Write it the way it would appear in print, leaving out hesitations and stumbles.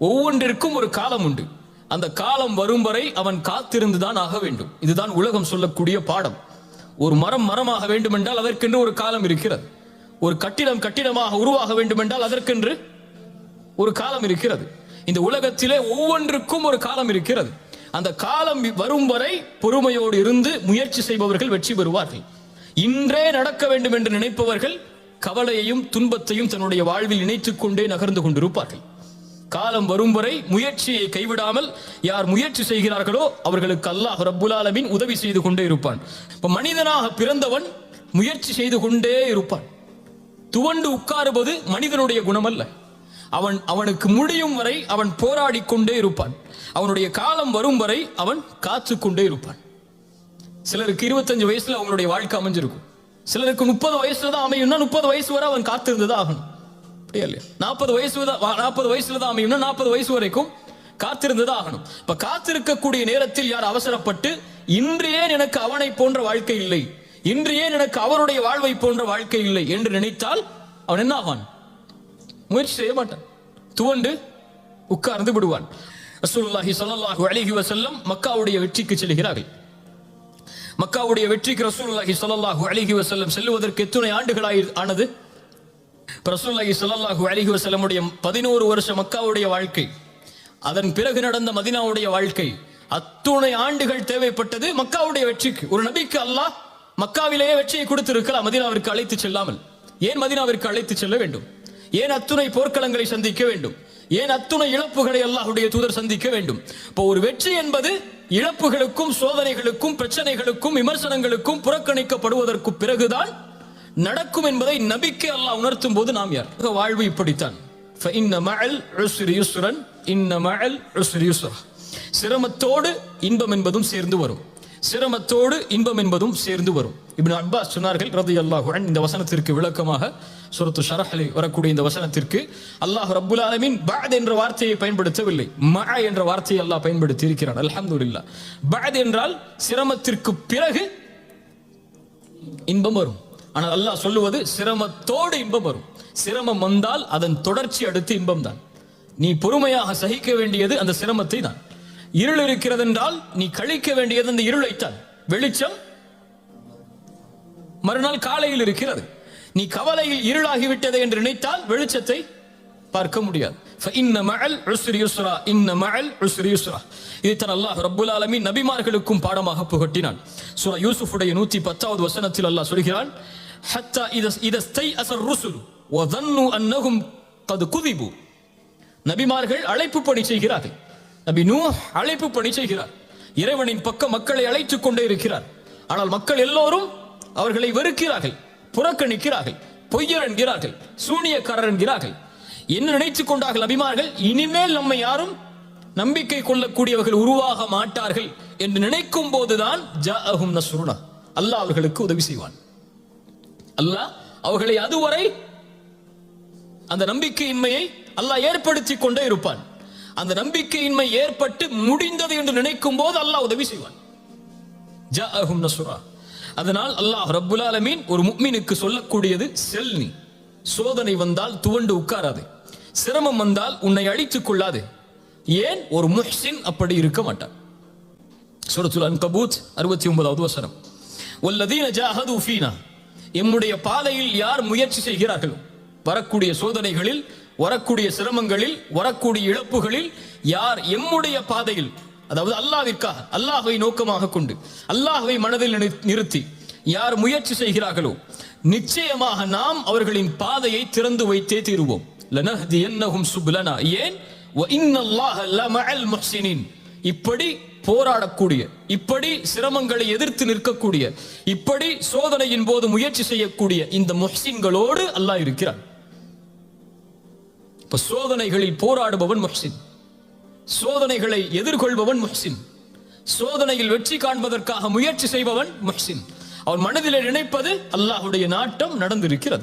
ஒவ்வொன்றிற்கும் ஒரு காலம் உண்டு. அந்த காலம் வரும் வரை அவன் காத்திருந்துதான் ஆக வேண்டும். இதுதான் உலகம் சொல்லக்கூடிய பாடம். ஒரு மரம் மரமாக வேண்டும் என்றால் அதற்கென்று ஒரு காலம் இருக்கிறது. ஒரு கட்டிடம் கட்டிடமாக உருவாக வேண்டும் என்றால் அதற்கென்று ஒரு காலம் இருக்கிறது. இந்த உலகத்திலே ஒவ்வொன்றுக்கும் ஒரு காலம் இருக்கிறது. அந்த காலம் வரும் வரை பொறுமையோடு இருந்து முயற்சி செய்பவர்கள் வெற்றி பெறுவார்கள். இன்றே நடக்க வேண்டும் என்று நினைப்பவர்கள் கவலையையும் துன்பத்தையும் தன்னுடைய வாழ்வில் இணைத்துக் கொண்டே நகர்ந்து கொண்டிருப்பார்கள். காலம் வரும் வரை முயற்சியை கைவிடாமல் யார் முயற்சி செய்கிறார்களோ அவர்களுக்கு அல்லாஹ் ரப்புல் ஆலமீன் உதவி செய்து கொண்டே இருப்பான். இப்ப மனிதனாக பிறந்தவன் முயற்சி செய்து கொண்டே இருப்பான். துவண்டு உட்காருவது மனிதனுடைய குணம் அல்ல. அவனுக்கு முடியும் வரை அவன் போராடி கொண்டே இருப்பான். அவனுடைய காலம் வரும் வரை அவன் காத்து கொண்டே இருப்பான். சிலருக்கு 25 வயசுல அவங்களுடைய வாழ்க்கை அமைஞ்சிருக்கும். சிலருக்கு 30 வயசுல தான் அமையும்னா 30 வயசு வரை அவன் காத்திருந்துதான் ஆகணும். அப்படியே இல்லையா? 40 வயசுல தான் அமையும்னா 40 வயசு வரைக்கும் காத்திருந்துதான் ஆகணும். இப்ப காத்திருக்கக்கூடிய நேரத்தில் யார் அவசரப்பட்டு இன்று ஏன் எனக்கு அவனை போன்ற வாழ்க்கை இல்லை, இன்று ஏன் எனக்கு அவருடைய வாழ்வை போன்ற வாழ்க்கை இல்லை என்று நினைத்தால் அவன் என்ன ஆவான்? முயற்சி செய்ய மாட்டான், துவண்டு உட்கார்ந்து விடுவான். ரசூலுல்லாஹி ஸல்லல்லாஹு அலைஹி வஸல்லம் மக்காவுடைய வெற்றிக்கு செல்கிறார்கள். மக்காவுடைய வெற்றிக்கு ரசூலுல்லாஹி ஸல்லல்லாஹு அலைஹி வஸல்லம் செல்வதற்கு எத்தனை ஆண்டுகளாய் ஆனது? ரசூலுல்லாஹி ஸல்லல்லாஹு அலைஹி வஸல்லமுடைய 11 வருஷ மக்காவுடைய வாழ்க்கை, அதன் பிறகு நடந்த மதீனாவுடைய வாழ்க்கை, அத்துணை ஆண்டுகள் தேவைப்பட்டது மக்காவுடைய வெற்றிக்கு. ஒரு நபிக்கு அல்லாஹ் மக்காவிலேயே வெற்றியை கொடுத்திருக்கலாம், மதீனாவிற்கு அழைத்து செல்லாமல். ஏன் மதீனாவிற்கு அழைத்து செல்ல வேண்டும்? ஏன் அத்துணை போர்க்களங்களை சந்திக்க வேண்டும்? ஏன் அத்துணை இழப்புகளை அல்லாஹ்வுடைய தூதர் சந்திக்க வேண்டும்? இப்போ ஒரு வெற்றி என்பது இழப்புகளுக்கும் சோதனைகளுக்கும் பிரச்சனைகளுக்கும் விமர்சனங்களுக்கும் புறக்கணிக்கப்படுவதற்கு பிறகுதான் நடக்கும் என்பதை நபிக்கு அல்லாஹ் உணர்த்தும் போது நாம் யார்? வாழ்வு இப்படித்தான். சிரமத்தோடு இன்பம் என்பதும் சேர்ந்து வரும், சிரமத்தோடு இன்பம் என்பதும் சேர்ந்து வரும். இப்னு அப்பாஸ் சொன்னார்கள் ரலியல்லாஹு அன்ஹு, இந்த வசனத்திற்கு விளக்கமாக சூரத்து ஷரஹ்ல வரக்கூடிய இந்த வசனத்திற்கு அல்லாஹ் ரப்புல் ஆலமீன் பஅத் என்ற வார்த்தையை பயன்படுத்தவில்லை, மஅ என்ற வார்த்தையை அல்லாஹ் பயன்படுத்தி இருக்கிறார். அல்ஹம்துலில்லாஹ். பஅத் என்றால் சிரமத்திற்கு பிறகு இன்பம் வரும். ஆனால் அல்லாஹ் சொல்லுவது சிரமத்தோடு இன்பம் வரும். சிரமம் வந்தால் அதன் தொடர்ச்சி அடுத்து இன்பம் தான். நீ பொறுமையாக சகிக்க வேண்டியது அந்த சிரமத்தை தான். இருள் இருக்கிறது என்றால் நீ கழிக்க வேண்டியது அந்த இருளைத்தான். வெளிச்சம் மறுநாள் காலையில் இருக்கிறது. நீ கவலையில் இருளாகிவிட்டது என்று நினைத்தால் வெளிச்சத்தை பார்க்க முடியாது. இதைத்தான் அல்லாஹ் ரப்புல் ஆலமீன் நபிமார்களுக்கும் பாடமாக புகட்டினான். சூரா யூசுஃபுடைய 110வது வசனத்தில் அல்லாஹ் சொல்கிறான், ஹத்தா இதஸ்தைஅஸ الرسل وظنوا انهم قد كذبوا. நபிமார்கள் அழைப்பு பணி செய்கிறார்கள். நபி நூஹ் அழைப்பு பணி செய்கிறார். இறைவனின் பக்கம் மக்களை அழைத்துக் கொண்டே இருக்கிறார். ஆனால் மக்கள் எல்லோரும் அவர்களை வெறுக்கிறார்கள், புறக்கணிக்கிறார்கள், பொய்யர் என்கிறார்கள், சூனியக்காரர் என்கிறார்கள். என்ன நினைத்துக் கொண்டார்கள் நபிமார்கள்? இனிமேல் நம்மை யாரும் நம்பிக்கை கொள்ளக்கூடியவர்கள் உருவாக மாட்டார்கள் என்று நினைக்கும் போதுதான் ஜாஅஹும் நஸ்ருனா, அல்லாஹ் அவர்களுக்கு உதவி செய்வான். அல்லாஹ் அவர்களை அதுவரை அந்த நம்பிக்கையின்மையை அல்லாஹ் ஏற்படுத்தி கொண்டே இருப்பான். அந்த நம்பிக்கையின்மை ஏற்பட்டு முடிந்தது என்று நினைக்கும் போது அல்லாஹ் உதவி செய்வான். ஜாஅஹும் நஸ்ருனா. அதனால் அல்லாஹ் ரப்புல் ஆலமீன் ஒரு முஃமினுக்கு சொல்லக்கூடியது, செல், நீ சோதனை வந்தால் துவண்டு உட்காராது, சிரமம் வந்தால் உன்னை அழித்துக் கொள்ளாது. ஏன்? ஒரு முஹ்சின் அப்படி இருக்க மாட்டான். சூரத்துல் அன்கபூத் 69வது வசனம், வல்லதீன ஜாஹது ஃபீனா, எம்முடைய பாதையில் யார் முயற்சி செய்கிறார்களோ, வரக்கூடிய சோதனைகளில், வரக்கூடிய சிரமங்களில், வரக்கூடிய இழப்புகளில் யார் எம்முடைய பாதையில், அதாவது அல்லாஹ்விற்காக, அல்லாஹ்வை நோக்கமாக கொண்டு, அல்லாஹ்வை மனதில் நிறுத்தி யார் முயற்சி செய்கிறார்களோ, நிச்சயமாக நாம் அவர்களின் பாதையை திறந்து வைத்தே தீருவோம். லனஹ்தியன்னஹும் சுப்லனா. ஏன்? வ இன்னல்லாஹ லமஅல் முஹ்சினீன். இப்படி போராடக்கூடிய, இப்படி சிரமங்களை எதிர்த்து நிற்கக்கூடிய, இப்படி சோதனையின் போது முயற்சி செய்யக்கூடிய இந்த முஹ்சின்களோடு அல்லாஹ் இருக்கிறான். இப்ப சோதனைகளில் போராடுபவன் முஹ்சின், சோதனைகளை எதிர்கொள்பவன் முஹ்சின், சோதனையில் வெற்றி காண்பதற்காக முயற்சி செய்பவன் முஹ்சின். அவன் மனதிலே நினைப்பது அல்லாஹ்வுடைய நாட்டம் நடந்திருக்கிறது.